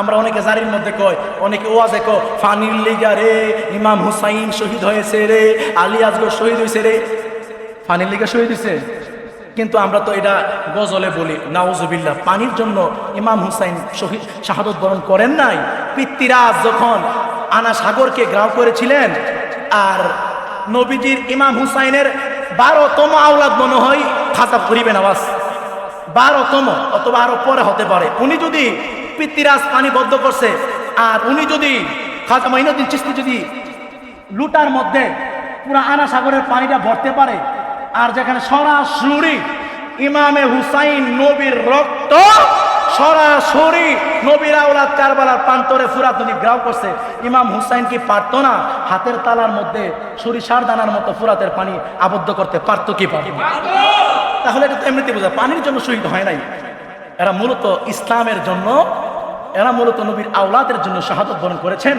আমরা অনেকে জারির মধ্যে কয়, অনেকে ওয়াজে কয় ফানির লিগা রে ইমাম হুসাইন শহীদ হয়েছে রে, আলী আসগর শহীদ হয়েছে রে। ফানির লিগা শহীদ হয়েছে, কিন্তু আমরা তো এটা গজলে বলি নাউজুবিল্লাহ। পানির জন্য ইমাম হুসাইন শহীদ শাহাদত বরণ করেন নাই। পিতৃরাজ যখন আনা সাগরকে গ্রাও করেছিলেন, আর নবীজির ইমাম হুসাইনের 12তম আওলাদ মনে হয় খাজা ফরিবেন আওয়াজ, 12তম অথবা আরো পরে হতে পারে। উনি যদি পিতৃরাজ পানি বদ্ধ করছে, আর উনি যদি খাজা মাইনুদ্দিন চিশতি যদি লুটার মধ্যে পুরা আনা সাগরের পানিটা ভরতে পারে, আর যেখানে সরাসরি ইমামে হুসাইন নবীর রক্ত সরাসরি নবীর আওলাদ কারবালার প্রান্তরে ফুরাত নদী গ্রাও করছে, ইমাম হুসাইন কি পারতো না হাতের তালার মধ্যে সরিষার দানার মতো ফুরাতের পানি আবদ্ধ করতে পারতো কি পারতো? তাহলে এটা তো এমনিতে বোঝা পানির জন্য শহীদ হয় নাই। এরা মূলত ইসলামের জন্য, এরা মূলত নবীর আওলাদের জন্য শাহাদত বরণ করেছেন।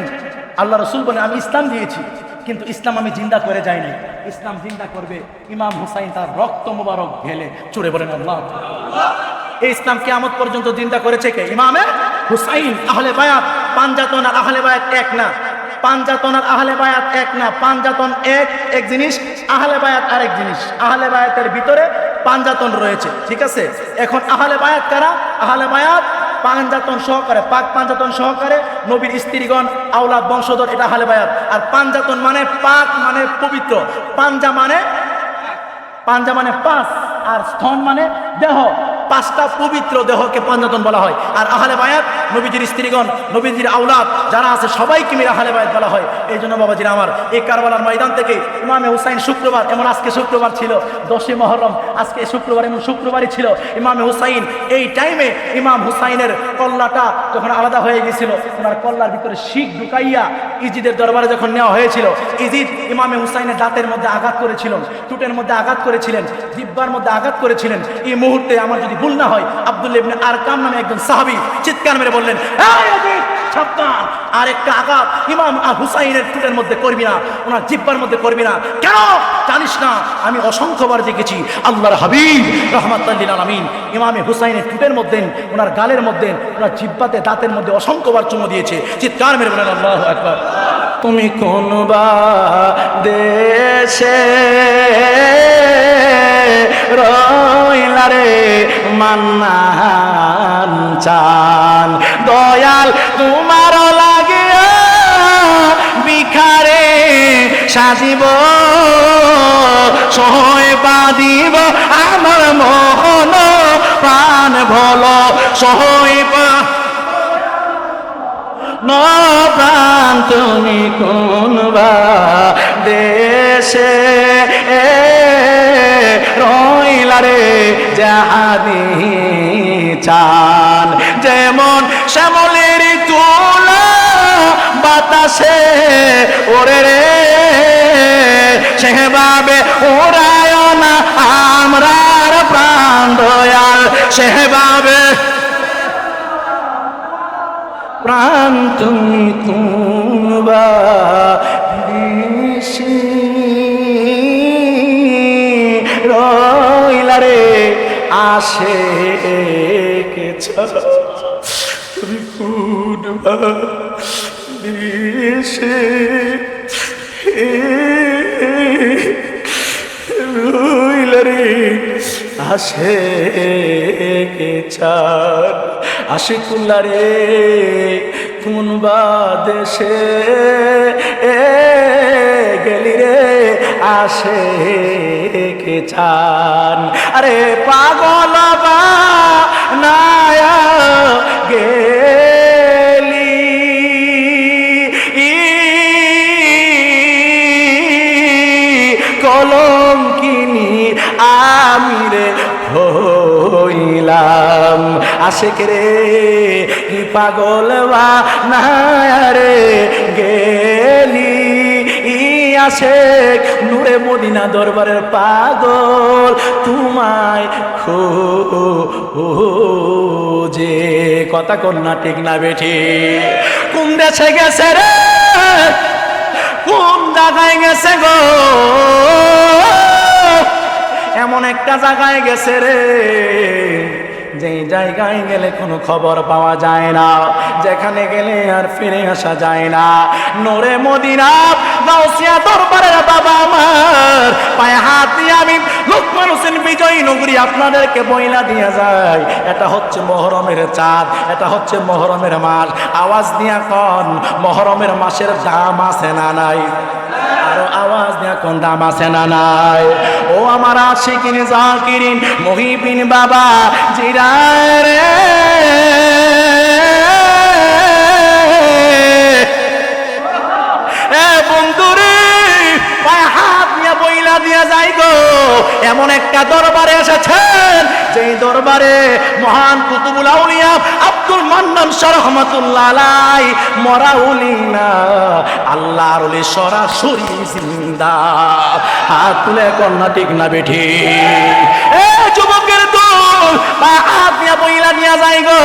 আল্লাহ রসুল বলেন আমি ইসলাম দিয়েছি, কিন্তু ইসলাম আমি জিন্দা করে যাইনি। ইসলাম জিন্দা করবে ইমাম হুসাইন তার রক্ত মোবারক ঢেলে। চুরে বলেন আল্লাহ। এই ইসলাম কিয়ামত পর্যন্ত জিন্দা করেছে কে? ইমামে হুসাইন। আহলে বায়াত, পাঞ্জাতন আর আহলে বায়াত এক না। পাঞ্জাতন আর আহলে বায়াত এক না। পাঞ্জাতন এক জিনিস, আহলে বায়াত আরেক জিনিস। আহলে বায়াতের ভিতরে পাঞ্জাতন রয়েছে, ঠিক আছে? এখন আহলে বায়াত কারা? আহলে বায়াত পাঞ্জাতন সহকারে, পাক পাঞ্জাতন সহকারে নবীর স্ত্রীগণ আওলাদ বংশধর, এটা আহলে বায়াত। আর পাঞ্জাতন মানে পাক মানে পবিত্র, পাঞ্জা মানে পাঁচ, আর স্তন মানে দেহ, পাঁচটা পবিত্র দেহকে পাঞ্জাতন বলা হয়। আর আহলে বায়াত নবীজির স্ত্রীগণ, নবীজির আওলাদ যারা আছে সবাইকে মিলে আহলে বায়াত বলা হয়। এই জন্য বাবাজিরা আমার, এই কারবালার ময়দান থেকে ইমামে হুসাইন শুক্রবার, এমন আজকে শুক্রবার ছিল 10ই মুহররম, আজকে শুক্রবার এমন শুক্রবারই ছিল। ইমামে হুসাইন এই টাইমে ইমাম হুসাইনের কল্লাটা যখন আলাদা হয়ে গেছিল, ওনার কল্লার ভিতরে শিখ ঢুকাইয়া ইজিদের দরবারে যখন নেওয়া হয়েছিল, ইজিদ ইমামে হুসাইনের দাঁতের মধ্যে আঘাত করেছিলেন, টুটের মধ্যে আঘাত করেছিলেন, জিহ্বার মধ্যে আঘাত করেছিলেন। এই মুহূর্তে আমার যদি ভুল না হয়, আব্দুল্লাহ ইবনে আরকাম নামে একজন সাহাবী চিৎকার মেরে বললেন, সাবধান, আর একটা আঘাত ইমাম হুসাইনের টুটের মধ্যে করবি না, ওনার জিহ্বার মধ্যে করবি না। কেন জানিস না? আমি অসংখ্যবার দেখেছি আল্লাহর হাবিব রাহমাতুল লিল আলামিন ইমামে হুসাইনের টুটের মধ্যে, ওনার গালের মধ্যে, ওনার জিহ্বাতে, দাঁতের মধ্যে অসংখ্যবার চুমু দিয়েছে। চিৎকার মেরে বলেন আল্লাহু আকবার। তুমি কোন বা দেশে রইলা রে মান্নান চান, দয়াল তোমার লাগিয়া বিখারে সাজিব, সহয় বাঁধিব আমার মোহন প্রাণ ভল, সহয় প্রাণ তুমি কোন বা দেশে রইলা রে জাহাদি চান, যেমন শ্যামলের তুলা বাতাসে ওরে রে, সেভাবে ওরায় না আমরার প্রাণ দয়াল, সেভাবে প্রাণ তুমি তুমবা রইলা রে আসে তুমি কোনবা দেশে রইলা রে আসে চান, আশিকুল্লা রে কোন বা দেশে গেলি রে আসে কে চান, আরে পাগল বা নায়া গেলি কলঙ্কিনী আমি রে হইলাম, আশেক রে কি পাগল বা না রে গেলি, আশেক নূরে মদিনা দরবারের পাগল তোমায় খোঁজে। কথা কন্যা ঠিক না বেঠি? কোন দেশে গেছে রে, কোন জায়গায় গেছে গো, এমন একটা জায়গায় গেছে রে যেই জায়গায় গেলে কোনো খবর পাওয়া যায় না, যেখানে গেলে আর ফিরে আসা যায় না। নূরে মদিনা গাউসিয়া দরবারের বাবা আমার পায়ে হাত দিয়ে আমি লোকমান হোসেন বিজয়ী নগরী আপনাদেরকে বইলা দিয়ে যায়, এটা হচ্ছে মুহররমের চাঁদ, এটা হচ্ছে মুহররমের মাস। আওয়াজ দিয়া কোন মুহররমের মাসের দাম আছে না নাই? আরো আওয়াজ দিয়া কোন দাম আছে না নাই? ও আমার আশিকিন জাকিরিন মুহিবিন বাবা জিরা রে, এমন একটা দরবারে এসেছেন যেই দরবারে মহান কুতুবুল আউলিয়া আব্দুল মান্নান শাহ রহমাতুল্লাহ আলাইহি মরা ওলি না, আল্লাহর ওলি সরাসরি জিন্দা। হাত তুলে কন্যা ঠিক না বেঠি? এ যুবকের দল হাত নিয়ে বইলা নিয়ে যাই গো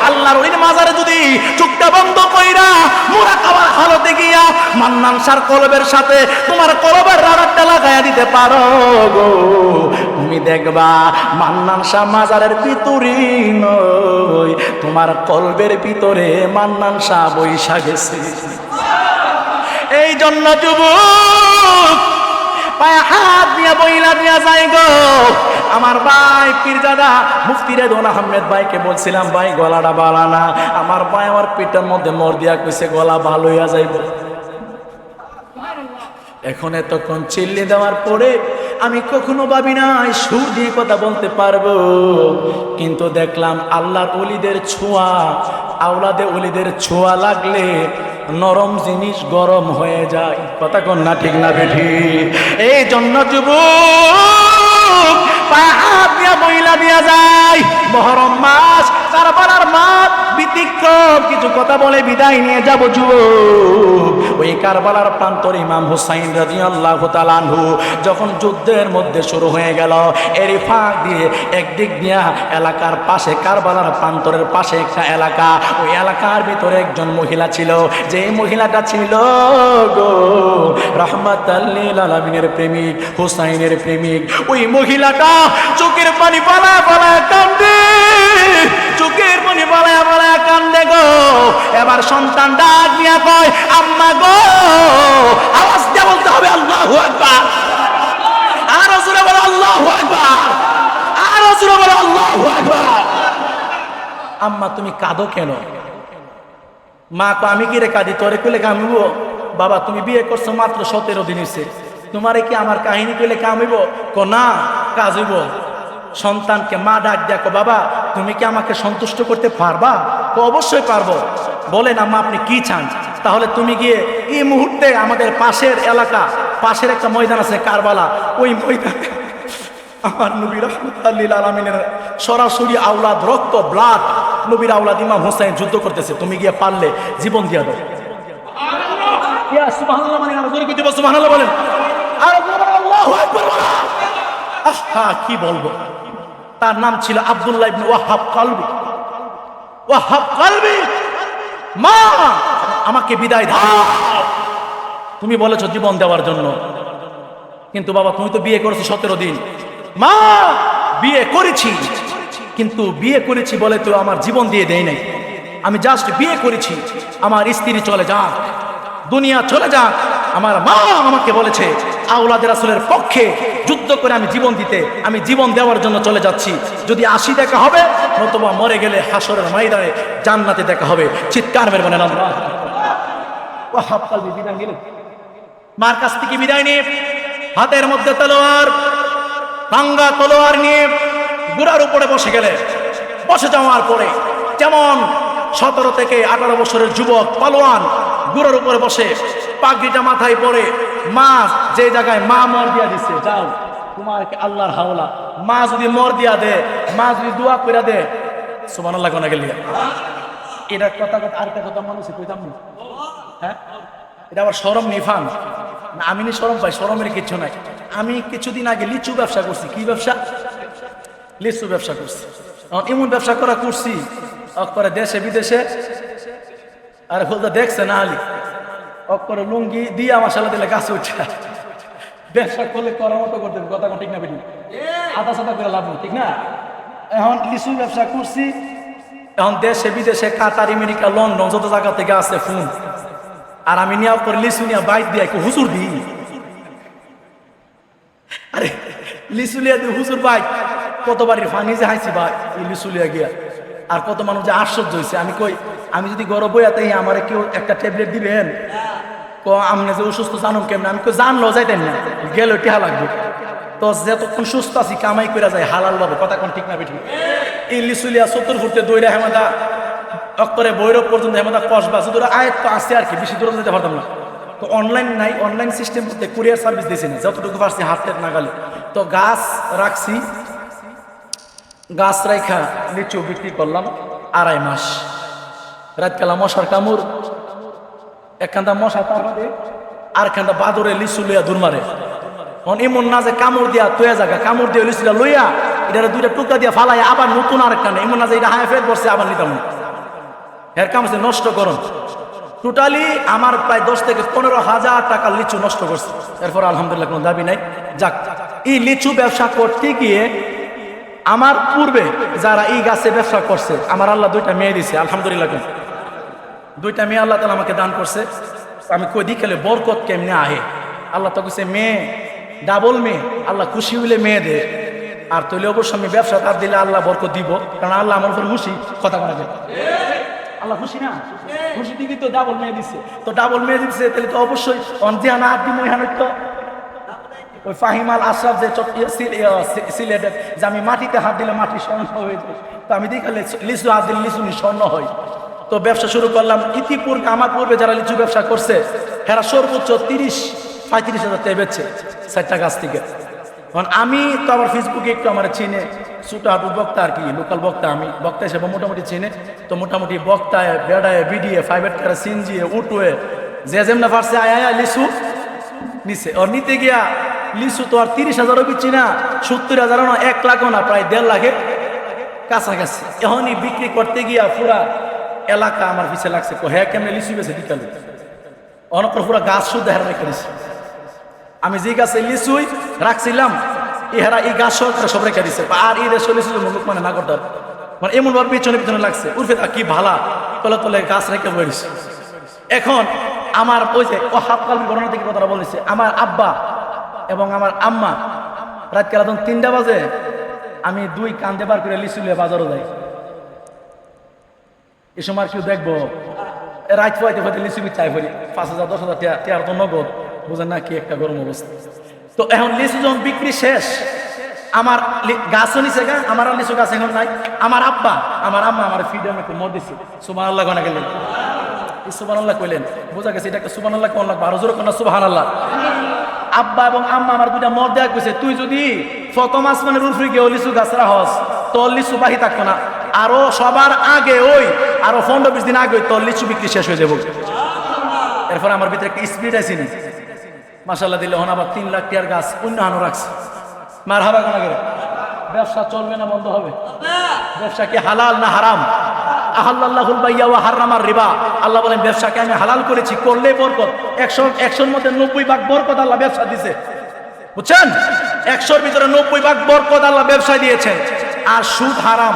আল্লাহর ওলির মাজারে যদি চুক্তা বন্ধ কইরা মুরাকাবার হালতে গিয়া মান্নান শাহর কলবের সাথে তোমার কলবের রাগারটা লাগাইয়া দিতে পারো গো, তুমি দেখবা মান্নান শাহ মাজারের ভিতরে নয়, তোমার কলবের ভিতরে মান্নান শাহ বৈশা গেছে। এই জন্য যুবক পায়ে হাত দিয়ে বইলা দিয়া যায় গো আমার ভাই পীরজাদা মুফতি রেদওয়ান আহমেদ ভাইকে বলছিলাম, ভাই গলাটা বালা না। আমার ভাই আমার পিঠের মধ্যে মর দিয়া কইছে গলা ভালো হইয়া যাইব। এখন এতক্ষণ চিল্লি দেওয়ার পরে আমি কখনো ভাবি নাই সুর দিয়ে কথা বলতে পারবো, কিন্তু দেখলাম আল্লাহর ওলিদের ছোঁয়া, আওলাদে ওলিদের ছোঁয়া লাগলে নরম জিনিস গরম হয়ে যায়। কথা কোন না ঠিক না বেঠি? এই জন্য যুবক পাহাড় দিয়া বইলা দিয়া যায় মুহররম মাস, কারবালার মাঠ ব্যতিক্রম কিছু কথা বলে বিদায় নিয়ে যাব যুবক। ওই কারবালার প্রান্তর ইমাম হুসাইন রাদিয়াল্লাহু তাআলা আনহু যখন যুদ্ধের মধ্যে শুরু হয়ে গেল, এরই ফাঁক দিয়ে একদিক দিয়া এলাকার পাশে কারবালার প্রান্তরের পাশে একটা এলাকা, ওই এলাকার ভিতরে একজন মহিলা ছিল, যে মহিলাটা ছিল গো রাহমাতাল লিল আলামিনের প্রেমিক, হুসাইনের প্রেমিক। ওই মহিলাটা চোখের পানি পালা পালা কান্দে, চোখের পানি পালা পালা কান্দে গো। এবার সন্তান ডাক দিয়া কয় আম্মা গো, আওয়াজ দিয়ে বলতে হবে আল্লাহু আকবার, আর জোরে বলো আল্লাহু আকবার, আর জোরে বলো আল্লাহু আকবার। আম্মা তুমি কাঁদো কেন? মা কো আমি কি রে কাঁদি, তোরে কইলে কামিব? বাবা তুমি বিয়ে করছো মাত্র 17 দিন হইছে, তোমারে কি আমার কাহিনী কইলে কামিব? কো না কাজ হইব। সন্তানকে মা ডাক দেখো বাবা তুমি কি আমাকে সন্তুষ্ট করতে পারবা? তো অবশ্যই পারবো। বলেন আম্মা আপনি কি চান? তাহলে তুমি গিয়ে এই মুহূর্তে আমাদের পাশের এলাকা, পাশের একটা ময়দান আছে কারবালা, ওই ময়দানে আমার নবী রাহমাতুল লিল আলামিনের সরাসরি আওলাদ রক্ত ব্লাড নবীর আওলাদ ইমাম হুসাইন যুদ্ধ করতেছে, তুমি গিয়ে পারলে জীবন দিয়া দাও। ইয়া সুবহানাল্লাহ মানে আর জোরে কইতে বল সুবহানাল্লাহ বলেন, আর আল্লাহু আকবার বলা। আহা কি বলবো। তার নাম ছিল আব্দুল্লাহ ইবনে ওয়াহাব কালবি। ওয়াহাব কালবি, মা আমাকে বিদায় দাও, তুমি বলেছো জীবন দেওয়ার জন্য, কিন্তু বাবা তুমি তো বিয়ে করেছো 17 দিন। মা বিয়ে করেছি, কিন্তু বিয়ে করেছি বলে তো আমার জীবন দিয়ে দেয় নাই, আমি জাস্ট বিয়ে করেছি, আমার স্ত্রী চলে যাক, দুনিয়া চলে যাক। আমার মা আমাকে বলেছে আওলাদের রাসূলের পক্ষে যুদ্ধ করে আমি জীবন দিতে, আমি জীবন দেওয়ার জন্য চলে যাচ্ছি। যদি 80 দেখা হবে, নতুবা মরে গেলে হাসরের ময়দানে জান্নাতে দেখা হবে। চিৎকার মেরে বলেন আল্লাহ। ওয়াহাব কালবি বিদায় নিলেন, মার কাছ থেকে বিদায় নিয়ে হাতের মধ্যে তলোয়ার, ভাঙ্গা তলোয়ার নিয়ে ঘোড়ার উপরে বসে গেলেন। বসে যাওয়ার পরে যেমন 17 থেকে 18 বছরের যুবক পালোয়ান ঘোড়ার উপরে বসে পাগড়িটা মাথায় পরে, মা যে জায়গায় মা মর দিয়া দিচ্ছে, যাও তোমার আল্লাহর হাওলা, মা যদি মর দিয়া দে, মা যদি দোয়া করে দে, সুবহানাল্লাহ কোনা গেলি। এটা কথা কথা আরেকটা কথা মানুষে কইতাম না, হ্যাঁ এটা আবার শরম নিফান না, আমি নি শরম পাই, শরমের কিছু নাই। আমি কিছুদিন আগে লিচু ব্যবসা করছি। কি ব্যবসা? লিচু ব্যবসা করছি। এমন ব্যবসা করা করছি করে দেশে বিদেশে, আর খুলতে দেখছে না আলি অক্ষরে লুঙ্গি দিয়ে আমার সালা দিলে গাছে উঠে ব্যবসা করলে করার মতো করতে, কথা ঠিক না বেটি, আধা সাদা করে লাভ, ঠিক না? এখন লিচু ব্যবসা করছি, এখন দেশে বিদেশে কাতার আমেরিকা লন্ডন যত জায়গা থেকে আছে ফোন, আর আমি নেওয়ার পরে লিচু নিয়ে বাইক দিয়ে হুজুর দিই, আরে লিচু লিয়া দিই হুজুর বাইক, কতবারই ফানি যে হাইছি ভাই এই লিচু লিয়া গিয়া, আর কত মানুষ যে আশ্চর্য হয়েছে। আমি কই আমি যদি গরম বইয়া তাই আমার কেউ একটা ট্যাবলেট দিবেন, আপনি যে অসুস্থ জানুন কেমন, আমি কই জানলো যাইতেন না, গেলেও টিহা লাগবে, তো যতক্ষণ সুস্থ আছি কামাই করে যায় হালাল ভাবে, কথা কোন ঠিক না বেঠিক। এই লিচুলিয়া 70 ফুটে দইরা হেমাদা অক্টরে বৈরব পর্যন্ত হেমাদা কসবা শুধু আয়ত্ত আছে আর কি, বেশি দূরে যেতে পারতাম না। তো অনলাইন নাই, অনলাইন সিস্টেম করতে কুরিয়ার সার্ভিস দিয়েছি না, যতটুকু পারছি হাতের নাগালে। তো গাছ রাখছি, গাছ রাইখা লিচু বিক্রি করলাম 2.5 মাস। রাতকালা মশার কামড়, একখানটা মশা তার বাদে আর খানটা বাদরে লিচু লইয়া দূর মারে। এমন না যে কামড় দিয়া তৈয়া জায়গা, কামড় দিয়ে লিচুটা লইয়া এটা 2টা টুকরা দিয়া ফালাই আবার নতুন আরেকখানে, এমন না যে এটা হায় ফের বসছে আবার নিতাম না, এর কাম হচ্ছে নষ্ট করুন। টোটালি আমার প্রায় 10 থেকে 15,000 টাকা লিচু নষ্ট করছে। এরপর আলহামদুলিল্লাহ কোনো দাবি নাই। যাক, এই লিচু ব্যবসা করতে গিয়ে আমার পূর্বে যারা এই গাছে ব্যবসা করছে, আমার আল্লাহ 2টা মেয়ে দিছে আলহামদুলিল্লাহ। 2টা মেয়ে আল্লাহ তাআলা আমাকে দান করছে। আমি কই দিকেলে বরকত কেমনে আহে, আল্লাহ তো কইছে মেয়ে ডাবল মেয়ে, আল্লাহ খুশি হইলে মেয়ে দে, আর তৈলে অবশ্যই আমি ব্যবসা তার দিলে আল্লাহ বরকত দিব, কারণ আল্লাহ আমার উপর খুশি, কথা বলা যায় আল্লাহ খুশি না, খুশি দিবি তো ডাবল মেয়ে দিচ্ছে, তো ডাবল মেয়ে দিচ্ছে তাহলে তো অবশ্যই অন্ধিয়ানা আদি মহিহানের তো ওই ফাহিমাল আশরাফ যে সিলেটের যে আমি মাটিতে হাত দিলে মাটি স্বর্ণ হয়ে যায়, তো আমি দেখালে লিচু হাত দিলে লিচু স্বর্ণ হয়। তো ব্যবসা শুরু করলাম। ইতিপূর্বে আমার পূর্বে যারা লিচু ব্যবসা করছে এরা সর্বোচ্চ 30-35 হাজার টাকা বেচছে 4টা গাছ থেকে। কারণ আমি তো আবার ফেসবুকে একটু আমার চিনে, ছোটহাটু বক্তা আর কি, লোকাল বক্তা, আমি বক্তা হিসেবে মোটামুটি চিনে। তো মোটামুটি বক্তায় বেড়ায় বিডিয়ে 5 করে সিনজিয়ে উঠুয়ে যে যেমন পারছে আয়া লিচু নিচে, ওর নিতে গিয়া লিচু তো আর 30,000ও বিচ্ছি না, 70,000ও না, 1 লাখও না, প্রায় 1.5 লাখের কাছাকাছি। এখনই বিক্রি করতে গিয়া পুরা এলাকা আমার পিছিয়ে লাগছে, হ্যাঁ কেমন লিচু বেছে বিকালে অনপর পুরা গাছ শুদ্ধ হেরা রেখে দিচ্ছে। আমি যে গাছে লিচুই রাখছিলাম এরা এই গাছ সব রেখে দিচ্ছে, আর এই দেশ লিচু মুখ মানে না করতে মানে এমন ভাবে পিছনে পিছনে লাগছে, উর্ফে কি ভালা তলে তলে গাছ রেখে বলেছে। এখন আমার ওই যে হাফকাল ঘটনা থেকে কথাটা বলেছে, আমার আব্বা এবং আমার আম্মা রাত কালা তখন 3টা বাজে, আমি 2 কান্দে বার করে লিচু লিয়ে বাজারও যাই। এ সময় কেউ দেখবো রাত পয়তে পয়তে লিচু চাই ফেরি 5,000 10,000 টাকা তো নগদ, বুঝেন না কি একটা গরম অবস্থা। তো এখন লিচু যখন বিক্রি শেষ, আমার গাছও নিচে গা, আমার আর লিচু গাছ এখন নাই। আমার আম্মা আমার ফিডার একটু মদ দিচ্ছে, সুবহানাল্লাহ গনা গেলেন, সুবহানাল্লাহ কইলেন, বোঝা গেছে এটা সুবহানাল্লাহ কোন লাগবে, আরো জোরে কোন সুবহানাল্লাহ। আব্বা এবং আম্মা আমার 2টা মদ দেয়া কইছে, তুই যদি প্রথম আসমানের উপরে গিয়ে লিচু গাছ রাখস তোর লিচু বাহি থাকতো না, আরো সবার আগে ওই আরো 15-20 দিন আগে তোর লিচু বিক্রি শেষ হয়ে যাবো। এরপর আমার ভিতরে একটা স্পিড আইসিনি, মাশাআল্লাহ দিলে হন আবার 3 লাখ টাকার গাছ অন্যান্য রাখছে। মারহাবা কোনা করে, ব্যবসা চলবে না বন্ধ হবে? ব্যবসা কি হালাল না হারাম? আহাল্লাহুল বাইয়া ওয়া হারামার রিবা। আল্লাহ বলেন ব্যবসাকে আমি হালাল করেছি, করলে বরকত। 100-100-র মধ্যে 90 ভাগ বরকত আল্লাহ ব্যবসা দিয়েছে, বুঝছেন? 100-র ভিতরে 90 ভাগ বরকত আল্লাহ ব্যবসা দিয়েছেন। আর সুদ হারাম,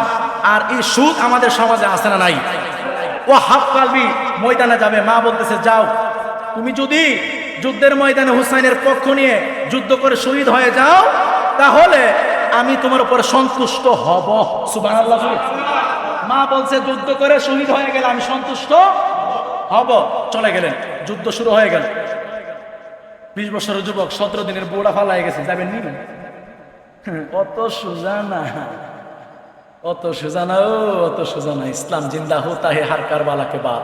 আর এই সুদ আমাদের সমাজে আছে না নাই? ও হাফ কালবি ময়দানে যাবে, মা বলতেছে যাও, তুমি যদি যুদ্ধের ময়দানে হুসাইনের পক্ষ নিয়ে যুদ্ধ করে শহীদ হয়ে যাও তাহলে আমি তোমার উপর সন্তুষ্ট হব। সুবহানাল্লাহ। মা বলছে যুদ্ধ করে শহীদ হয়ে গেলে আমি সন্তুষ্ট হব। চলে গেলেন, যুদ্ধ শুরু হয়ে গেল। 20 বছরের যুবক 17 দিনের বুড়া ফালাই গেছে, যাবেন নি? অত সোজা না, অত সোজা না, অত সোজা না। ইসলাম জিন্দা হোতা হে হার কারবালাকে বাপ।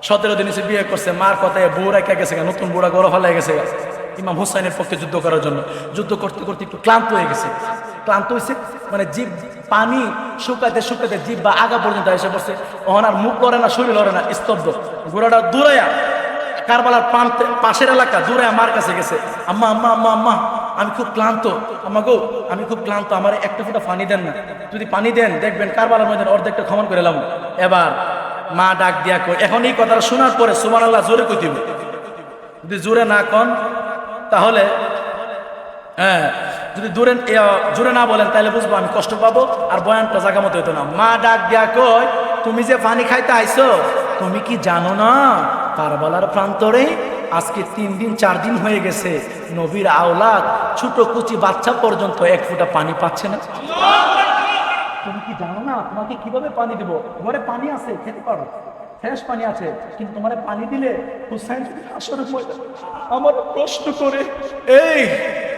17 দিন এসে বিয়ে করছে, মার কথায় বউ রেখে গেছে, নতুন বুড়া গড় ফালাই গেছে ইমাম হুসাইনের পক্ষে যুদ্ধ করার জন্য। যুদ্ধ করতে করতে একটু ক্লান্ত হয়ে গেছে, ক্লান্ত হয়েছে মানে জিভ পানি শুকাতে শুকাতে জিভ বা আগা পর্যন্ত এসে পড়ছে। ওখানে আর মুখ লড়ে না, শরীর লড়ে না, স্তব্ধ। ঘোড়াটা দূরাইয়া কারবালার পাশের এলাকা দূরাইয়া মার কাছে গেছে, আম্মা আম্মা আম্মা আম্মা আমি খুব ক্লান্ত, আম্মা গো আমি খুব ক্লান্ত, আমার একটা ফোঁটা পানি দেন না, যদি পানি দেন দেখবেন কারবালার মধ্যে অর্ধেকটা ক্ষমণ করে এলাম। এবার মা ডাক দিয়া কই, এখন এই কথাটা শোনার পরে সুবহানাল্লাহ জোরে কই দিব, যদি জোরে না কন তাহলে হ্যাঁ যদি জোরে না বলেন তাহলে বুঝবো আমি কষ্ট পাবো আর বয়ানটা জায়গা মতো হতো না। মা ডাক দিয়া কয়, তুমি যে পানি খাইতে আইছো, তুমি কি জানো না কারবালার প্রান্তরে আজকে 3 দিন 4 দিন হয়ে গেছে নবীর আওলাদ ছোট কুচি বাচ্চা পর্যন্ত 1 ফোঁটা পানি পাচ্ছে না? তুমি কি জানো না তোমাকে কিভাবে পানি দেবো? ঘরে পানি আছে, খেতে পারো, ফ্রেশ পানি আছে, কিন্তু তোমার পানি দিলে হুসাইন হাসরের ময়দানে আমার প্রশ্ন করে, এই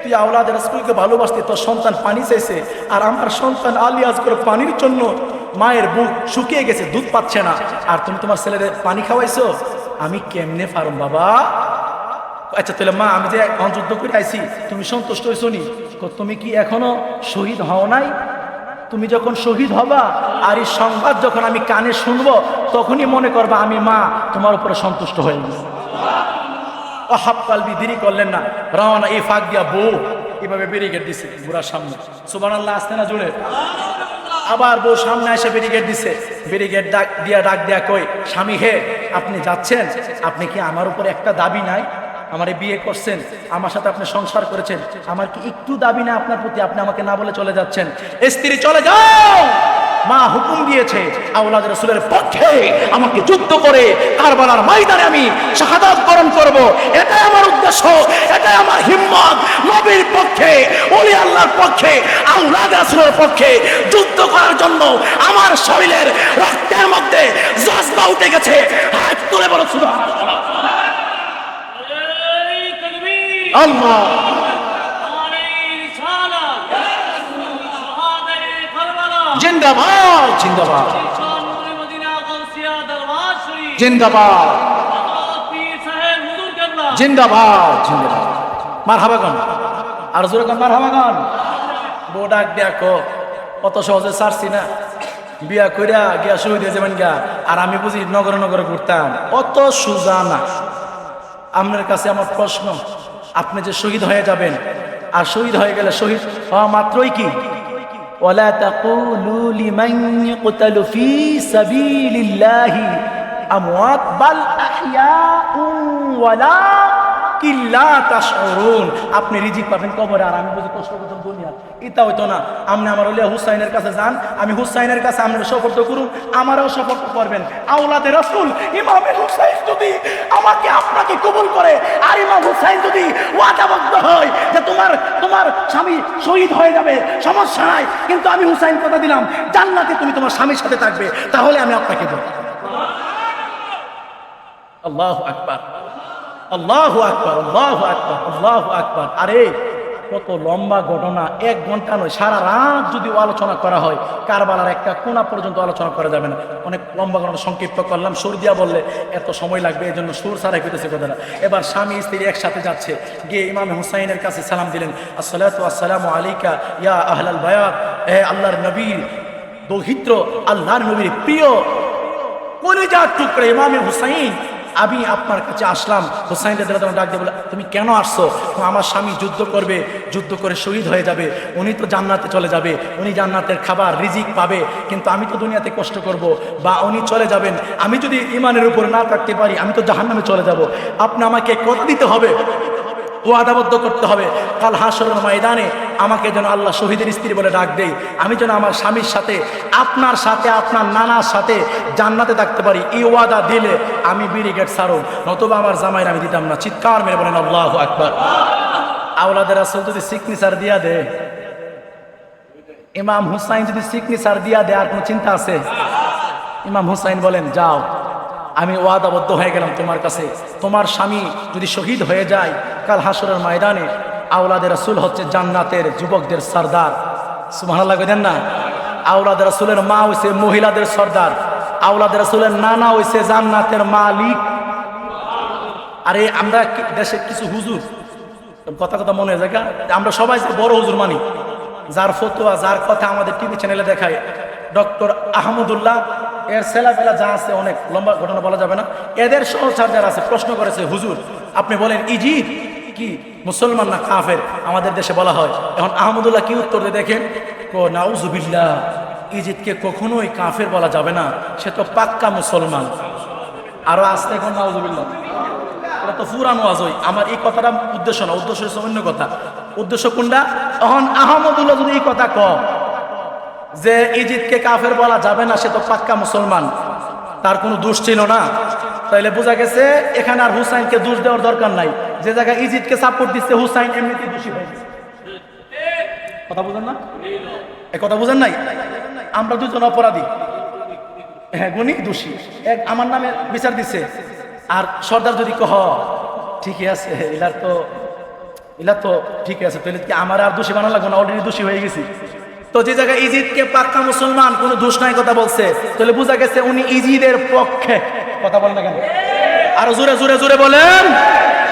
তুই আওলাদ রাসূলকে ভালোবাসতি, তোর সন্তান পানি চাইছে, আর আমার সন্তান আলী আসগর পানির জন্য মায়ের বুক শুকিয়ে গেছে, দুধ পাচ্ছে না, আর তুমি তোমার ছেলেদের পানি খাওয়াইছো, আমি কেমনে পারম বাবা? আচ্ছা তাহলে মা, আমি যে যুদ্ধ করে আইছি, তুমি সন্তুষ্ট হইছো নি? তুমি কি এখনো শহীদ হও নাই? তুমি যখন শহীদ হবা আর এই সংবাদ যখন আমি কানে শুনবো, তখনই মনে করবা আমি মা তোমার উপরে সন্তুষ্ট হয়ে গেছি। ওয়াহাব কালবি দেরি করলেন না, রওনা এই ফাঁক দিয়া বউ এভাবে ব্যারিকেড দিছে বুড়ার সামনে। সুবহানাল্লাহ, আসতে না জুড়ে। আবার বউ সামনে এসে ব্যারিকেড দিছে, ব্যারিকেড ডাক দিয়া কই, স্বামী হে, আপনি যাচ্ছেন, আপনি কি আমার উপরে একটা দাবি নাই? আমারে বিয়ে করছেন, আমার সাথে আপনি সংসার করেছেন, আমার কি একটু দাবি না আপনার প্রতি? আপনি আমাকে না বলে চলে যাচ্ছেন। স্ত্রী চলে যাও, মা হুকুম দিয়েছে আওলাদ রাসূলের পক্ষে আমাকে যুদ্ধ করে কারবালার ময়দানে আমি শাহাদাত বরণ করব, এটাই আমার উদ্দেশ্য, এটাই আমার হিম্মত। নবীর পক্ষে, ওলি আল্লাহর পক্ষে, আওলাদ রাসূলের পক্ষে যুদ্ধ করার জন্য আমার শরীরের রক্তের মধ্যে জজবা উঠে গেছে। হাত তুলে বলো সুবহানাল্লাহ। আল্লাহ জিন্দাবাদ, জিন্দাবাদ, জিন্দাবাদ, জিন্দাবাদ, জিন্দাবাদ। মারহাবা গান, আর জোরে গান, মারহাবা গান। বউ ডাক দেখো, অত সহজে ছাড়ছি না, বিয়া কইরা গিয়া শহীদ হয়ে যাবেন গা, আর আমি বুঝি নগরে নগরে ঘুরতাম, অত সোজা না। আপনার কাছে আমার প্রশ্ন, আপনি যে শহীদ হয়ে যাবেন, আর শহীদ হয়ে গেলে শহীদ হওয়া মাত্রই কি ওয়ালা তাকুলু লিমান ইয়ুকতালু ফি সাবিলিল্লাহি আমওয়াত বাল আহইয়াউ ওয়ালা কিল্লা তাশউরুন। আপনি রিজিক পাবেন কবরে, আর আমি বুঝি কষ্ট করতাম দুনিয়া। এটা হইতো না। আপনি আমার হলে হুসাইনের কাছে যান, আমি হুসাইনের কাছে আপনারা সফর্দ করুন, আমারও সফর্দ করবেন। আওলাদে রাসূল ইমামে হুসাইন যদি আমাকে আপনাকে কবুল করে, আর ইমাম হুসাইন যদি ওয়াদাবদ্ধ হয় যে তোমার স্বামী শহীদ হয়ে যাবে, সমস্যা নাই, কিন্তু আমি হুসাইন কথা দিলাম জান্নাতে তুমি তোমার স্বামীর সাথে থাকবে, তাহলে আমি আপনাকে দেব। আল্লাহু আকবার, আল্লাহু আকবার, আল্লাহু আকবার, আল্লাহু আকবার। আরে কত লম্বা ঘটনা, 1 ঘন্টা নয়, সারা রাত যদি আলোচনা করা হয়, কারবালার একটা কোণা পর্যন্ত আলোচনা করা যাবে না। অনেক লম্বা ঘটনা সংক্ষিপ্ত করলাম, সুর দিয়া বললে এত সময় লাগবে, এই জন্য সুর ছাড়াই কইতেছে কথাটা। এবার স্বামী স্ত্রী একসাথে যাচ্ছে, গিয়ে ইমাম হুসাইনের কাছে সালাম দিলেন, আসসালাতু আসসালামু আলাইকা ইয়া আহলাল বায়াত, হে আল্লাহর নবী, দৌহিত্র আল্লাহর নবীর প্রিয় কলিজার টুকরা ইমাম হুসাইন, আমি আপনার কাছে আসলাম। হুসাইন রাদিয়াল্লাহু ডাক দিয়ে বলে, তুমি কেন আসছো? আমার স্বামী যুদ্ধ করবে, যুদ্ধ করে শহীদ হয়ে যাবে, উনি তো জান্নাতে চলে যাবে, উনি জান্নাতের খাবার রিজিক পাবে, কিন্তু আমি তো দুনিয়াতে কষ্ট করব, বা উনি চলে যাবেন, আমি যদি ইমানের উপর না থাকতে পারি আমি তো জাহান্নামে চলে যাব। আপনি আমাকে কথা দিতে হবে, ওয়াদাবদ্ধ করতে হবে, কাল হাসরের ময়দানে আমাকে যেন আল্লাহ শহীদের স্ত্রী বলে ডাক দেয়, আমি যেন আমার স্বামীর সাথে, আপনার সাথে, আপনার নানার সাথে জান্নাতে থাকতে পারি। এই ওয়াদা দিলে আমি ব্যারিকেড ছাড়ো, নতুবা আমার জামাইয়ের আমি দিতাম না। চিৎকার মেরে বলেন আল্লাহু আকবার। আওলাদের রাসূল যদি সিগনেচার দিয়া দে, ইমাম হুসাইন যদি সিগনেচার দিয়া দেয়, আর কোনো চিন্তা আছে? ইমাম হুসাইন বলেন, যাও, আমি ওয়াদাবদ্ধ হয়ে গেলাম তোমার কাছে, তোমার স্বামী যদি শহীদ হয়ে যায় কাল হাসরের ময়দানে, আওলাদের রাসূল হচ্ছে জান্নাতের যুবকদের সরদার। সুবহানাল্লাহ কইতেন না? আওলাদের রাসূলের মা হইছে মহিলাদের সরদার, আওলাদের রাসূলের নানা হইছে জান্নাতের মালিক। আরে আমরা দেশে কিছু হুজুর, কথা কথা মনে জায়গা, আমরা সবাই বড় হুজুর মানি, যার ফতোয়া, যার কথা আমাদের টিভি চ্যানেলে দেখায়, ডক্টর আহমদুল্লাহ, এর ছেলেবেলা যা আছে, অনেক লম্বা ঘটনা বলা যাবে না, এদের সহচার যারা আছে প্রশ্ন করেছে, হুজুর আপনি বলেন ইজিপ্ট কি মুসলমান না কাফের? আমাদের দেশে বলা হয়। এখন আহমদুল্লাহ কি উত্তর দিয়ে দেখেন, নাউজুবিল্লাহ, ইজিপ্টকে কখনোই কাফের বলা যাবে না, সে তো পাক্কা মুসলমান। আরো আসতে এখন নাউজুবিল্লাহ, এটা তো পুরানো আজই। আমার এই কথাটা উদ্দেশ্য না, উদ্দেশ্য হচ্ছে অন্য কথা। উদ্দেশ্য কোনটা? এখন আহমদুল্লাহ যদি এই কথা যে ইজিদকে কাফের বলা যাবে না, সে তো পাক্কা মুসলমান, তার কোনো দোষ ছিল না, তাইলে বোঝা গেছে এখানে আর হুসাইনকে দোষ দেওয়ার দরকার নাই। যে জায়গায় ইজিদকে সাপোর্ট দিচ্ছে হুসাইন এমনিতেই দোষী হয়ে গেছে। কথা বুঝেন না? এ কথা বুঝেন নাই? আমরা দুজন অপরাধী, হ্যাঁ গুণী দোষী, এক আমার নামে বিচার দিচ্ছে, আর সর্দার যদি কহ ঠিকই আছে, এলার তো ঠিক আছে, তাহলে কি আমার আর দোষী বানানো লাগবে না? অলরেডি দোষী হয়ে গেছি। তো যে জায়গায় ইজিদকে পাক্কা মুসলমান কোনো দোষ নাই কথা বলছে, তাহলে বোঝা গেছে উনি ইজিদের পক্ষে। কথা বলেন না কেন? আরো জোরে জোরে জোরে বলেন।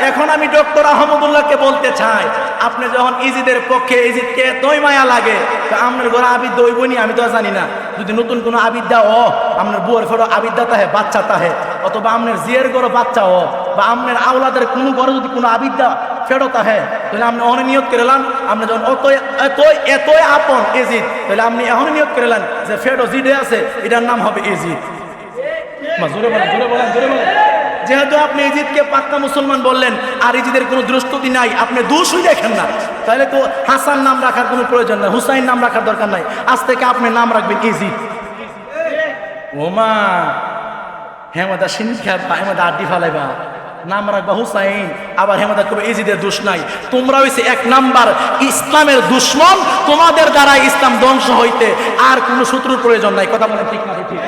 এখন আমি ডক্টর আহমদুল্লাহকে বলতে চাই, আপনি যখন ইজিদের পক্ষে, ইজিদকে এতই মায়া লাগে, তো আপনার ঘরে আবিদ দইবনি আমি তো জানি না, যদি নতুন কোনো আবিদ্যা আপনার বুয়ের ফেরো আবিদ্যা তাহে বাচ্চা তাহে, অথবা আপনার জিয়ের গড়ো বাচ্চা বা আপনার আওলাদের কোনো ঘরে যদি কোনো আবিদ্যা ফেরত আহে, তাহলে আপনি অনেক নিয়োগ করলেন, আপনি যখন এতই আপন ইজিদ, তাহলে আপনি এখন নিয়োগ করলেন যে ফেরো জিডে আছে, এটার নাম হবে ইজিদ। জোরে বলেন, জোরে বলেন, জোরে বলেন। যেহেতু আপনি ইজিদকে পাক্কা মুসলমান বললেন, আর ইজিদের কোনো দ্রষ্টতি নাই, আপনি দোষই দেখেন না, তাহলে তো হাসান নাম রাখার কোনো প্রয়োজন নাই, হুসাইন নাম রাখার দরকার নাই, আজ থেকে আপনি নাম রাখবেন ইজিদ। ওমা হেমদা সিনখা হেমদা আড্ডি ফালাইবা, নাম রাখবা হুসাইন, আবার হেমদা কবে ইজিদের দোষ নাই। তোমরা হইছে এক নাম্বার ইসলামের দুশ্মন, তোমাদের দ্বারা ইসলাম ধ্বংস হইতে আর কোনো শত্রুর প্রয়োজন নাই। কথা বলে ঠিক না? ঠিক।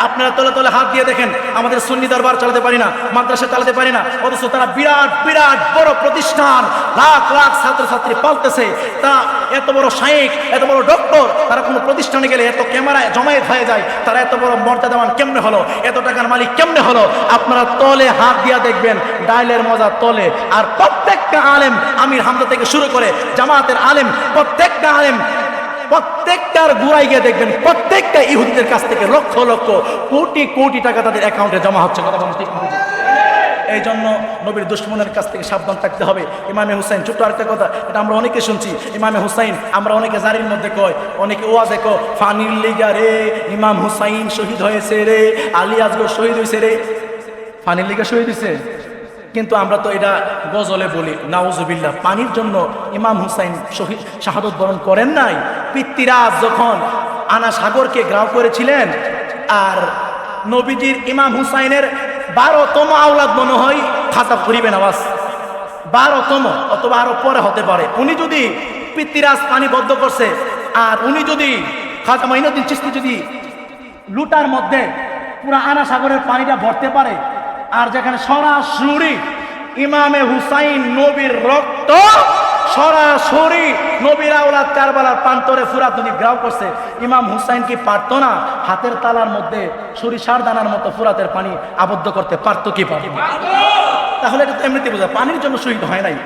আপনারা তলে তলে হাত দিয়ে দেখেন, আমাদের সুন্নি দরবার চালাতে পারি না, মাদ্রাসা চালাতে পারি না, অথচ তারা বিরাট বিরাট বড় প্রতিষ্ঠান, লাখ লাখ ছাত্রছাত্রী পালতেছে, তারা এত বড় শাইখ, এত বড় ডক্টর, তারা কোনো প্রতিষ্ঠানে গেলে এত ক্যামেরায় জমায়েত হয়ে যায়, তারা এত বড় মর্যাদাবান কেমনে হলো, এত টাকার মালিক কেমনে হলো? আপনারা তলে হাত দিয়া দেখবেন, ডাইলের মজা তলে। আর প্রত্যেকটা আলেম, আমির হামজা থেকে শুরু করে জামাতের আলেম, প্রত্যেকটা আলেম, প্রত্যেকটার গুড়াই গিয়ে দেখবেন প্রত্যেকটা ইহুদিদের কাছ থেকে লক্ষ লক্ষ কোটি কোটি টাকা তাদের অ্যাকাউন্টে জমা হচ্ছে। কথা বলতে ঠিক। এই জন্য নবীর দুশ্মনের কাছ থেকে সাবধান থাকতে হবে। ইমামে হুসাইন, ছোট্ট আরেকটা কথা, এটা আমরা অনেকে শুনছি, ইমামে হুসাইন, আমরা অনেকে জারির মধ্যে কয়, অনেকে ওয়াজে কয় ফানির লিগা রে ইমাম হুসাইন শহীদ হয়েছে রে, আলী আসগর শহীদ হয়েছে রে। ফানির লিগা শহীদ হয়েছে, কিন্তু আমরা তো এটা গজলে বলি নাউজুবিল্লাহ। পানির জন্য ইমাম হুসাইন শহীদ শাহাদত বরণ করেন নাই। পিতৃরাজ যখন আনা সাগরকে গ্রাহ করেছিলেন, আর নবীজির ইমাম হুসাইনের 12তম আওলাদ মনে হয় খাজা ফরিবে নওয়াজ, 12তম অথবা আরো পরে হতে পারে। উনি যদি পিতৃরাজ পানি বদ্ধ করছে, আর উনি যদি খাজা মাইনুদ্দিন চিশতি যদি লুটার মধ্যে পুরা আনা সাগরের পানিটা ভরতে পারে, আর যেখানে সরাসরি ইমামে হুসাইন নবীর রক্ত সরাসরি নবীর আওলাদ কারবালার প্রান্তরে ফুরাত নদী গ্রাহ করছে, ইমাম হুসাইন কি পারত না হাতের তালার মধ্যে সরিষার দানার মতো ফুরাতের পানি আবদ্ধ করতে? পারত কি পারত? তাহলে এটা তো এমনিতে বোঝা পানির জন্য শহীদ হয় নাই,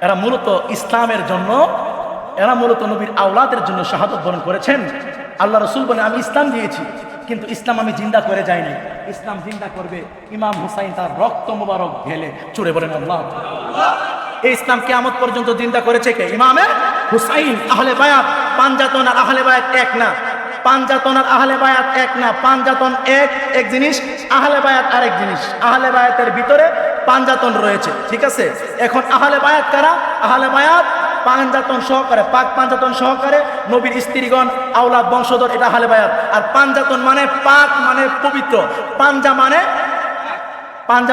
এরা মূলত ইসলামের জন্য, এরা মূলত নবীর আওলাদের জন্য শাহাদত বরণ করেছেন। আল্লাহ রসুল বলেন, আমি ইসলাম দিয়েছি, কিন্তু ইসলাম আমি জিন্দা করে যাইনি, ইসলাম জিন্দা করবে ইমাম হুসাইন তার রক্ত মুবারক ঢেলে। চুরে বলেন আল্লাহ। এই ইসলাম কিয়ামত পর্যন্ত জিন্দা করেছে কে? ইমামে হুসাইন। আহলে বায়াত, পাঞ্জাতন আর আহলে বায়াত এক না, পাঞ্জাতন আর আহলে বায়াত এক না। পাঞ্জাতন এক জিনিস, আহলে বায়াত আরেক জিনিস। আহলে বায়াতের ভিতরে পাঞ্জাতন রয়েছে, ঠিক আছে? এখন আহলে বায়াত কারা? আহলে বায়াত পাঞ্জাতন সহকারে, পাক পাঞ্জাতন সহকারে নবীর স্ত্রীগণ, আওলাদ, বংশধর, এটা আহলে বায়াত। আর পাঞ্জাতন মানে পাক মানে পবিত্র, পাঞ্জা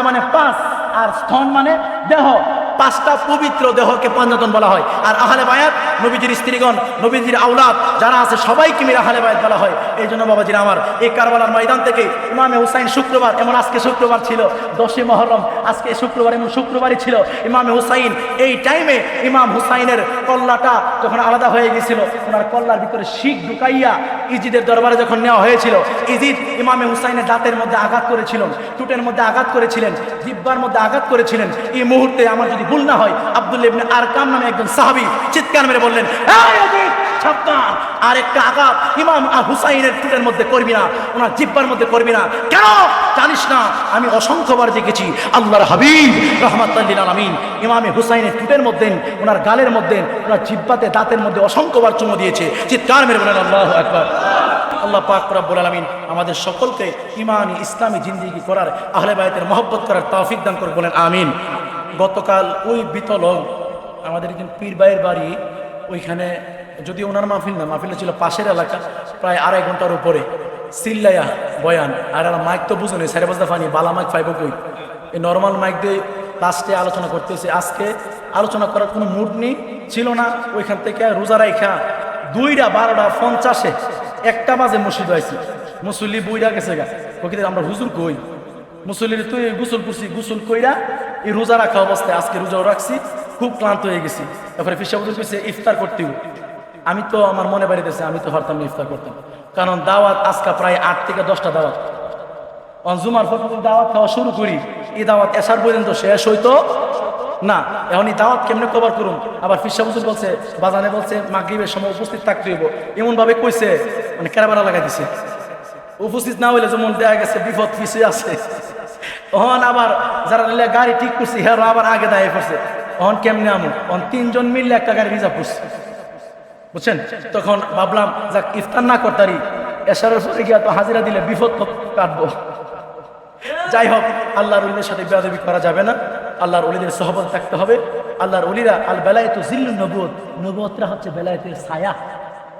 মানে পাঁচ, আর স্তন মানে দেহ, পাঁচটা পবিত্র দেহকে পাঞ্জাতন বলা হয়। আর আহলে বায়াত নবীজির স্ত্রীগণ, নবীজির আওলাদ যারা আছে সবাইকে মিলে আহলে বায়াত বলা হয়। এই জন্য বাবাজিরা আমার, এই কারবালার ময়দান থেকে ইমামে হুসাইন শুক্রবার, এমন আজকে শুক্রবার ছিল 10ই মুহররম, আজকে শুক্রবার এমন শুক্রবারই ছিল। ইমামে হুসাইন এই টাইমে ইমাম হুসাইনের কল্লাটা যখন আলাদা হয়ে গেছিল, ওনার কল্লার ভিতরে শিখ ঢুকাইয়া ইজিদের দরবারে যখন নেওয়া হয়েছিল, ইজিদ ইমামে হুসাইনের দাঁতের মধ্যে আঘাত করেছিলেন, টুটের মধ্যে আঘাত করেছিলেন, জিহ্বার মধ্যে আঘাত করেছিলেন। এই মুহূর্তে আমার যদি ভুল না হয়, আব্দুল্লাহ ইবনে আরকাম নামে একজন সাহাবী চিৎকার মেরে বললেন, সাবধান, আর একটা আঘাত ইমাম হুসাইনের টুটের মধ্যে করবি না, ওনার জিহ্বার মধ্যে করবি না। কেন জানিস না? আমি অসংখ্যবার দেখেছি আল্লাহর হাবিব রাহমাতুল লিল আলামিন ইমামে হুসাইনের টুটের মধ্যে, ওনার গালের মধ্যে, ওনার জিহ্বাতে, দাঁতের মধ্যে অসংখ্যবার চুমু দিয়েছে। চিৎকার মেরে বলেন আল্লাহু আকবার। আল্লাহ পাক রব্বুল আলামিন আমাদের সকলকে ইমানি ইসলামী জিন্দেগি করার, আহলে বায়াতের মহব্বত করার তৌফিক দান করে বলেন আমিন। গতকাল ওই বিতলং আমাদের একজন পীর ভাইয়ের বাড়ি, ওইখানে যদি ওনার মাহফিল না, মাহফিলটা ছিল পাশের এলাকা, প্রায় 2.5 ঘন্টার উপরে চিল্লাইয়া বয়ান। আর মাইক তো বুঝুন, 4.5 ফানি বালা মাইক পাইব কই, এই নর্মাল মাইক দিয়ে লাস্টে আলোচনা করতেছে। আজকে আলোচনা করার কোনো মুড নেই, ছিল না। ওইখান থেকে রোজা রাইখা 2টা 12:50 1টা বাজে মসজিদ হয়েছি, মুসল্লি বইরা গেছে গা। ওকে আমরা হুজুর কই, মুসল্লির তুই গোসল করছি, গোসল কইরা এই রোজা রাখা অবস্থায় আজকে রোজাও রাখছি, খুব ক্লান্ত হয়ে গেছি। তারপরে ফিসা হুজুর কইছে ইফতার করতেও। আমি তো আমার মনে বাড়িতেছে, আমি তো পারতাম না ইফতার করতাম, কারণ দাওয়াত আজকে প্রায় 8 থেকে 10টা দাওয়াত। জুমার পর দাওয়াত খাওয়া শুরু করি, এই দাওয়াত এসার পর্যন্ত শেষ হইতো না। এখন এই দাওয়াত কেমনে কভার করুন? আবার ফিসা হুজুর বলছে, বাজানে বলছে মাগরিবের সময় উপস্থিত থাকতে হইব, এমন ভাবে কইছে মানে কেরাবারা লাগাই দিছে। উপস্থিত না হইলে যেমন দেখা গেছে বিপদ পিছিয়ে আছে। তখন আবার যারা গাড়ি ঠিক করছি হেরো আবার আগে দাঁড়িয়ে পড়ছে। তখন কেমনে আমু? তখন 3 জন মিললে একটা গাড়ি রিজার্ভ করছে, বুঝছেন? তখন ভাবলাম যাক ইফতার না করতারি, এশারের পরে গিয়া তো হাজিরা দিলে বিপদ তো কাটবো। যাই হোক, আল্লাহর ওলিদের সাথে বেয়াদবি করা যাবে না, আল্লাহর ওলিদের সহবত থাকতে হবে। আল্লাহর ওলিরা আল বেলায়েতু জিল্লুন নবুয়ত, নবুয়তরা হচ্ছে বেলায়েতের ছায়া।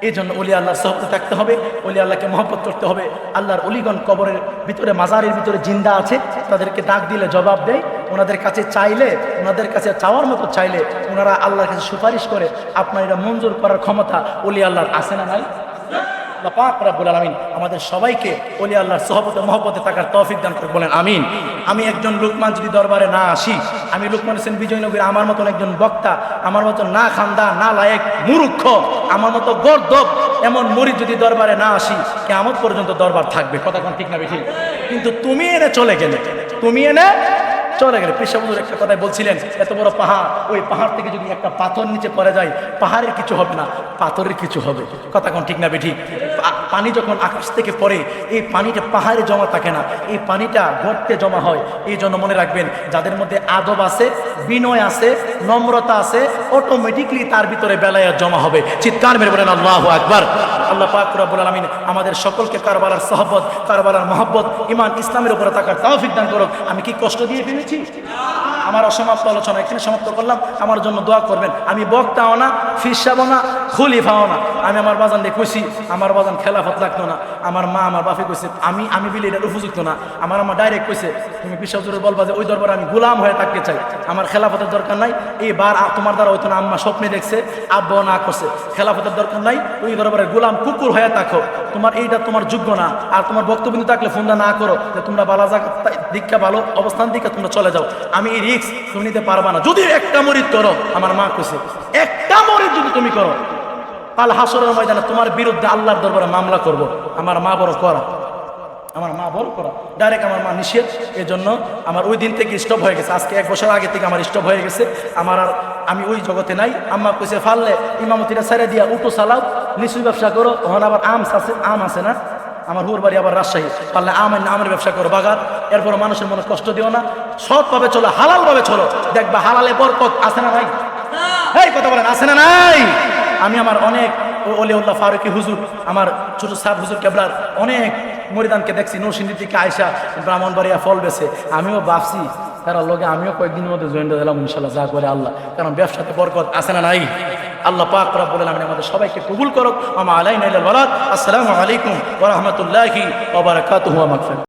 এই জন্য ওলি আল্লাহর সহবতে থাকতে হবে, ওলি আল্লাহকে মহব্বত করতে হবে। আল্লাহর ওলিগণ কবরের ভিতরে, মাজারের ভিতরে জিন্দা আছে, তাদেরকে ডাক দিলে জবাব দেয়। ওনাদের কাছে চাইলে, ওনাদের কাছে চাওয়ার মতো চাইলে ওনারা আল্লাহর কাছে সুপারিশ করে। আপনার এটা মঞ্জুর করার ক্ষমতা ওলি আল্লাহর আছে না নাই? আল্লাহ পাক রব্বুল আলামিন আমাদের সবাইকে ওলি আল্লাহর সহবতে মহব্বতে থাকার তৌফিক দান করে, বলেন আমিন। আমি একজন লোকমান যদি দরবারে না আসি, আমি লোকমান হোসেন বিজয়নগরী, আমার মতন একজন বক্তা, আমার মতন না খান্দা, না লায়েক, মূর্খ, আমার মতো গর্দব এমন মুরিদ যদি দরবারে না আসি, কিয়ামত পর্যন্ত দরবার থাকবে। কথা কোন ঠিক না বেঠিক? কিন্তু তুমি এনে চলে গেলে, তুমি এনে চলে গেলে। পেশা হুজুর একটা কথাই বলছিলেন, এত বড় পাহাড়, ওই পাহাড় থেকে যদি একটা পাথর নিচে পড়ে যায়, পাহাড়ের কিছু হবে না, পাথরের কিছু হবে। কথা কোন ঠিক না বেঠিক? পানি যখন আকাশ থেকে পড়ে, এই পানিটা পাহাড়ে জমা থাকে না, এই পানিটা গর্তে জমা হয়। এই জন্য মনে রাখবেন, যাদের মধ্যে আদব আছে, বিনয় আছে, নম্রতা আছে, অটোমেটিকলি তার ভিতরে বেলায়াত জমা হবে। চিৎকার মেরে বলেন আল্লাহু আকবার। আল্লাহ পাক রব্বুল আলামিন আমাদের সকলকে কারবালার সহবত, কারবালার মহব্বত, ঈমান ইসলামের উপরে থাকার তৌফিক দান করুক। আমি কি কষ্ট দিয়ে ফেলেছি? আমার অসমাপ্ত আলোচনা এখানে সমাপ্ত করলাম। আমার জন্য দোয়া করবেন। আমি বক্তাও না, ফিরসাবো না, খলিফাও না। আমি আমার বাজান দিয়ে কইছি, আমার বাজান খেলাফত লাগতো না। আমার মা আমার বাপে কইছে আমি বিলে এটা উপযুক্ত না। আমার আম্মা ডাইরেক্ট কইছে, তুমি পেশা হুজুরের বলবা যে ওই দরবারে আমি গোলাম হয়ে থাকতে চাই, আমার খেলাফতের দরকার নাই। এইবার তোমার দ্বারা হয়তো না, আম্মা স্বপ্নে দেখছে, আব্বাও না করছে, খেলাফতের দরকার নাই, ওই দরবারে গোলাম কুকুর হয়ে থাকো। তোমার এইটা তোমার যোগ্য না। আর তোমার বক্তব্য থাকলে ফোনটা না করো যে তোমরা বালা জায়গা দীক্ষা, ভালো অবস্থান দিকে তোমরা চলে যাও। আমি এই রিস্ক তুমি নিতে পারবা না। যদি একটা মরিদ করো, আমার মা কইছে একটা মরিদ যদি তুমি করো, কাল হাসরের ময়দানে তোমার বিরুদ্ধে আল্লাহর দরবারে মামলা করব। আমার মা বড় করা, আমার মা বড় করা, ডাইরেক্ট আমার মা নিষেধ। এই জন্য আমার ওই দিন থেকে স্টপ হয়ে গেছে। আজকে 1 বছর আগে থেকে আমার স্টপ হয়ে গেছে। আমার আর আমি ওই জগতে নাই। আম্মা কইছে ফাললে ইমামতিটা ছেড়ে দিয়া উটো চালাও, লিচুর ব্যবসা করো। তখন আবার আম আছে না, আমার হুর বাড়ি আবার রাজশাহী, পারলে আমের ব্যবসা করো, বাগার। এরপর মানুষের মনে কষ্ট দিও না, সৎভাবে চলো, হালাল ভাবে চলো, দেখবা হালালে বরকত আছে না নাই? এই কথা বলেন, আছে না নাই? আমি আমার অনেক ওলিউল্লাহ ফারুকি হুজুর, আমার ছোট সাহেব হুজুর কেবলার অনেক মরিদানকে দেখছি, নরসিংদী থেকে আয়সা ব্রাহ্মণবাড়িয়া ফল বেছে। আমিও ভাবছি তার লগে আমিও কয়েকদিনের মধ্যে জয়েন দিলাম ইনশাল্লাহ, যা করে আল্লাহ। কারণ ব্যবসাতে বরকত আছে না নাই? আল্লাহ পাক রব্বুল আলামিন আমাদের সবাইকে কবুল করুক। আমা আলাইনা ইল্লাল বালাগ। আসসালামু আলাইকুম ওয়া রাহমাতুল্লাহি ওয়া বারাকাতুহু ওয়া মাগফিরাতুহু।